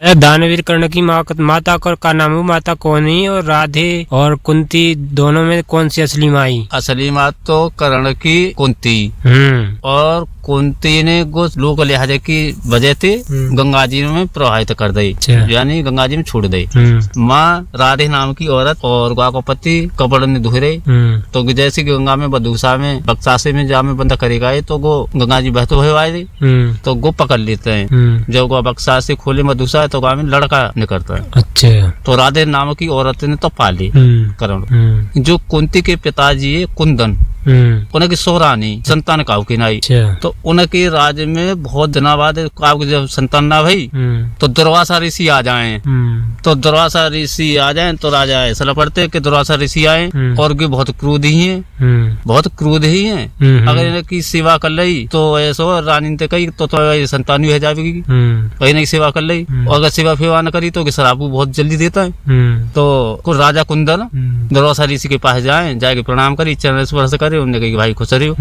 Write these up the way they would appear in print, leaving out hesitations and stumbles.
दानवीर कर्ण की माता का नाम है माता कौनी, और राधे और कुंती दोनों में कौन सी असली माई? असली माँ तो कर्ण की कुंती, और कुंती ने लोक लिहाजे की वजह से गंगा जी में प्रवाहित कर दी, यानी गंगा जी में छोड़ दी। माँ राधे नाम की औरत और गौ को पति कपड़ ने धो रहे, तो जैसे कि गंगा में बदूसा में बक्सासे में जा में बंदा करेगा तो वो गंगा जी बहते हुए आए तो गो पकड़ लेते हैं। जब गो बक्सा से खोले मधुसा है तो गाँव में लड़का निकलता है। अच्छा। तो राधे नाम की औरत ने तो पाली करण। जो कुंती के पिताजी है कुंदन, उनकी सोहरानी संतान काव की नाई, तो उनके राज्य में बहुत दिनों बाद काव जब संतान ना भई तो दुर्वासा ऋषि आ जाएं। तो दुर्वासा ऋषि आ जाएं तो राजा ऐसा पड़ते कि दुर्वासा ऋषि आए और वे बहुत क्रोधी हैं, बहुत क्रोधी हैं। अगर इनकी सेवा कर ली तो ऐसा रानी ने कही तो संतान भी है जाएगी, इनकी सेवा कर ली, और अगर सेवा फेवा न करी तो शराब बहुत जल्दी देता है। तो राजा कुंदन दुर्वासा ऋषि के पास जाके प्रणाम करी, चरण स्पर्श करे। उन्होंने कहा भाई खुश रहो,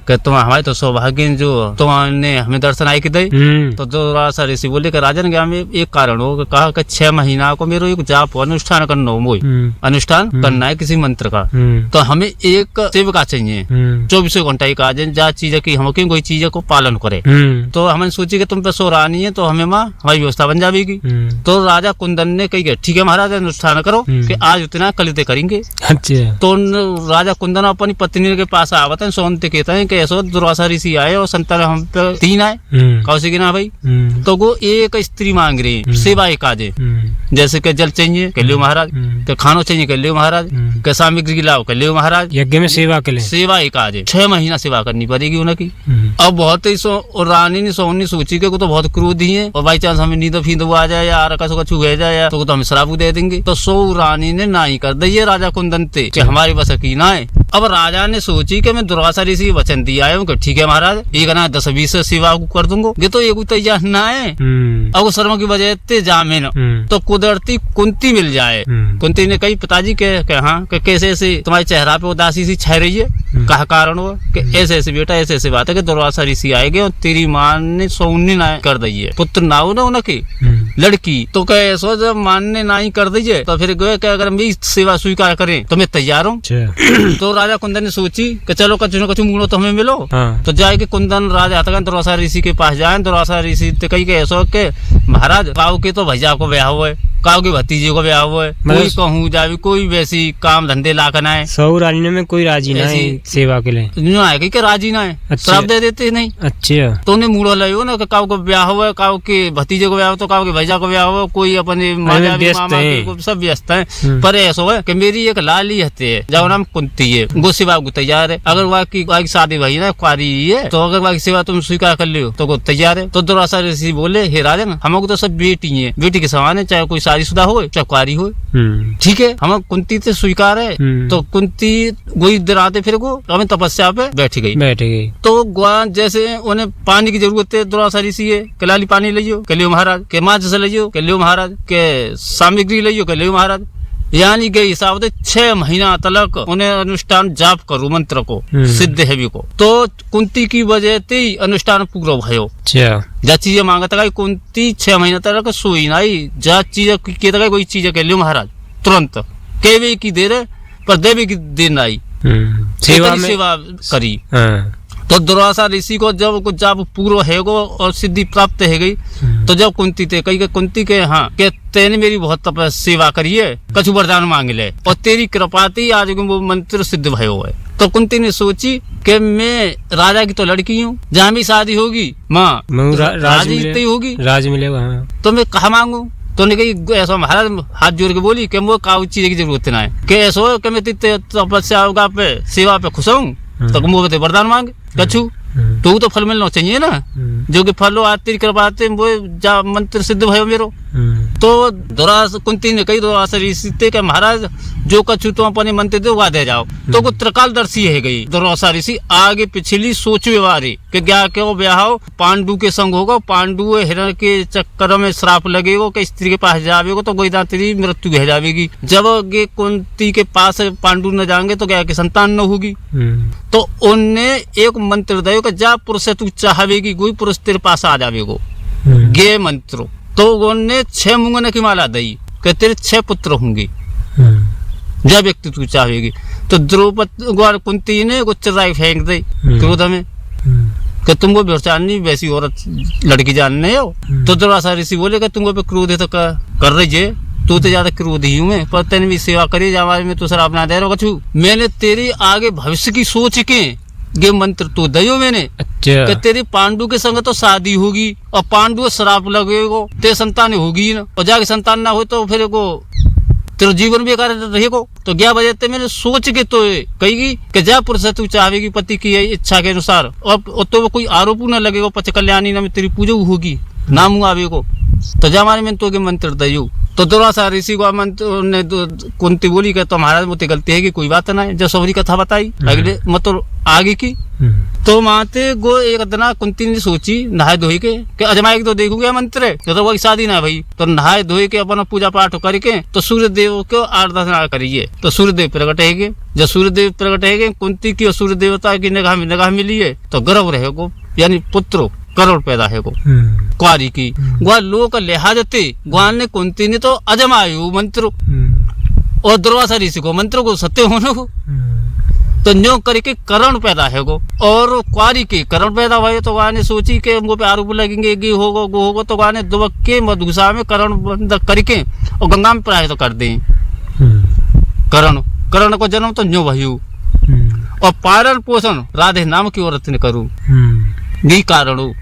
कि तुम हमारे तो सौभाग्य जो तुमने हमें दर्शन आए के दे। तो दुर्वासा ऋषि बोले कि राजन क्या में एक कारण हो, कहा कि 6 महीना को मेरे एक जाप अनुष्ठान करना हो, अनुष्ठान करना है किसी मंत्र का, तो हमें एक सेवका चाहिए 24 घंटा का जा चीज की हम कोई चीज को पालन करे। तो हमने सोची कि तुम पे सोरानी है तो हमें माँ हमारी व्यवस्था बन जाएगी। तो राजा कुंदन ने कही ठीक है महाराज अनुष्ठान करो कि आज उतना कलिते करेंगे। तो राजा कुंदन अपनी पत्नी के पास आवत है, सोनते कहते हैं कि ऐसा दुर्वासा ऋषि आए और संतान हम पे 3 आए, कौशिक ना भाई। तो वो एक स्त्री मांग रही सेवा एक काजे, जैसे कि जल चाहिए कह लियो महाराज, कि खानो चाहिए कह लियो महाराज, कि सामग्री लाओ कह लियो महाराज। यज्ञ में सेवा के लिए सेवा एक काजे 6 महीना सेवा करनी पड़ेगी उनकी। अब बहुत ही रानी ने सोनी सोची के तो बहुत क्रोधी है, और बाई चांस हमें नींद फींद आ जाए या कछु है जाए तो हमें शराब दे देंगे। तो सो रानी ने ना ही कर दी राजा कुंदन थे कि हमारे बस की ना है। अब राजा ने सोची कि मैं दुर्वासा ऋषि वचन दिया है, ठीक है महाराज एक ना 10-20 सेवा कर दूंगा, ये तो एक तैयार ना है। अब शर्म की वजह से जामे न तो कुदरती कुंती मिल जाए। कुंती ने कही पिताजी के हाँ कि कैसे ऐसे तुम्हारे चेहरा पे उदासी सी छह रही है, कहा कारण हो कि ऐसे ऐसे बेटा ऐसे ऐसे बात है कि दुर्वासा ऋषि आएंगे और तेरी माँ ने सोनी ना कर दी है, पुत्र ना हो ना उनकी लड़की। तो कहे ऐसा जब मानने ना ही कर दीजिए तो फिर अगर मेरी सेवा स्वीकार करें तो मैं तैयार हूँ। तो राजा कुंदन ने सोची कि चलो कछु न कछु मुड़ो तो हमें मिलो। तो जाए कि कुंदन राजा दुर्वासा ऋषि के पास जाए। दुर्वासा ऋषि तो कही ऐसा के महाराज काऊ के तो भैया को ब्याह हुआ है, काऊ के भतीजे को ब्याह हुआ है, कोई कहूँ जावे कोई वैसी काम धंधे ला कर आए। सौ रानी में कोई राजी ना है सेवा के लिए, कि राजी ना है, श्राप दे देते नहीं। अच्छा। तो उन्हें मुड़ो लो ना काऊ को ब्याह हुआ है, काऊ के भतीजे को ब्याह हो तो काऊ के भैया को ब्याह हुआ, कोई अपने सब व्यस्त है। पर ऐसा है कि मेरी एक लाली हते है जब नाम कुंती है, वो सेवा को तैयार है। अगर वह की शादी भाई ना कुआरी है तो अगर वह की सेवा तुम स्वीकार कर लियो तो वो तैयार है। तो दुर्वासा ऋषि बोले हे राजन हमको तो सब बेटी है, बेटी के समान है, चाहे कोई शादीशुदा हो चाहे कुआरी हो, ठीक है हम कुंती से स्वीकार है। तो कुंती वही दिन आते फिर को हमें तपस्या पे बैठ गई। तो जैसे उन्हें पानी की जरूरत है, दुर्वासा ऋषि है कलाली पानी लियो कह लियो महाराज, के माँ जैसे लियो कह लियो महाराज, के सामग्री लियो कह लियो महाराज। यानी के हिसाब से 6 महीना तलक उन्हें अनुष्ठान जाप करो मंत्र को सिद्ध है को। तो कुंती की वजह से अनुष्ठान पूरा भयो। जा चीज मांगता है कुंती 6 महीना तक सोई नहीं, जा चीज कहता कोई चीज कह लियो महाराज तुरंत केवे की देर पर देवी की देर नहीं सेवा करी। तो दुर्वासा ऋषि को जब पूरा है गो और सिद्धि प्राप्त है गई तो जब कुंती थे कही कुंती के हाँ के तेने मेरी बहुत तपस्या करी है, कछु वरदान मांग ले और तेरी कृपा थी आज वो मंत्र सिद्ध भयो है। तो कुंती ने सोची कि मैं राजा की तो लड़की हूँ, जहाँ भी शादी होगी माँ राज होगी, राज मिलेगा तो मैं कहा मांगू। तो ने कही ऐसा महाराज हाथ जोड़ के बोली कि मुझे काउ चीज की जरूरत ना है, कि ऐसा कि मैं तपस्या पे सेवा पे खुश हूँ तो मुझे वरदान मांग कछु तो फल मिलना चाहिए ना, जो कि फल आते कृपा आते वो जा मंत्र सिद्ध भयो मेरो। तो कुंती ने कही दुर्वासा ऋषि के महाराज जो कछु तुम अपने मंत्र दो वह दे जाओ। तो वो त्रिकालदर्शी है गई दुर्वासा ऋषि आगे पिछली सोच व्यवहारी कि क्या क्यों ब्याह पांडु के संग होगा, पांडु हिरण के चक्कर में श्राप लगेगा कि स्त्री के पास जावेगा तो गोई तेरी मृत्यु रह जाएगी। जब ये कुंती के पास पांडु न जाएंगे तो क्या की संतान न होगी। तो उनने एक मंत्र दे जा पुरुष तू चाहेगी कोई पुरुष तेरे पास आ जावेगो गे मंत्रो। तो उन्होंने 6 मूंगने की माला दी कि तेरे 6 पुत्र होंगे जब व्यक्ति तू चाहेगी। तो द्रौपदी कुंती ने गुच्चराई फेंक दी क्रोध में कि तुमको बेचानी वैसी औरत लड़की जानने हो। तो दुर्वासा ऋषि बोले कि तुमको पे क्रोध है तो कर रही है, तू तो ज्यादा क्रोधी हूँ मैं, पर तेने भी सेवा करी जावा में तो सर अपना दे रहा कछु। मैंने तेरी आगे भविष्य की सोच के ये मंत्र तो दयो मैंने। अच्छा। कि तेरी पांडु के संग तो शादी होगी और पांडु श्राप लगेगा, ते संतान होगी ना, और जाके संतान ना हो तो फिर को तेरा जीवन बेकार रहेगा। तो 11 बजे ते मैंने सोच के तो कहेगी कि जा पुरुष तू चाहेगी पति की इच्छा के अनुसार, और तो कोई आरोप न लगेगा, पच कल्याणी ना में तेरी पूजा होगी, नाम आवेगो। तो जा हमारे में तो के मंत्र दयो। तो दुर्वासा ऋषि को मंत्र ने कुंती बोली कि तुम्हारा मुझे गलती है कि कोई बात ना है, जब सबरी कथा बताई अगले मतलब आगे की। तो माते गो एक दिन कुंती ने सोची नहाए धोई के कि अजमाई तो देखूंगे मंत्र तो वही शादी ना भाई। तो नहाए धोई के अपना पूजा पाठ करके तो सूर्य देव को आराधना करिए। तो सूर्य देव प्रकट है, जब सूर्य देव प्रकट है कुंती की और सूर्य देवता की निगाह मिली है तो गर्भ रहेगो, यानी पुत्र करोड़ पैदा है को कुआरी की। वह लोक लिहाज थे ग्वाल ने कुंती ने तो अजमायु मंत्र और दुर्वासा ऋषि को मंत्र को सत्य होने को। तो न्यो करके करण पैदा है गो, और कुआरी के करण पैदा हुए। तो वहां ने सोची कि हमको पे आरोप लगेंगे ये होगा वो होगा। तो वहां ने दुबक के मधुसा में करण बंद करके और गंगा में प्रवाहित कर दे। करण को जन्म तो न्यो भयू और पालन पोषण राधे नाम की औरत ने करूं, यही कारण हो।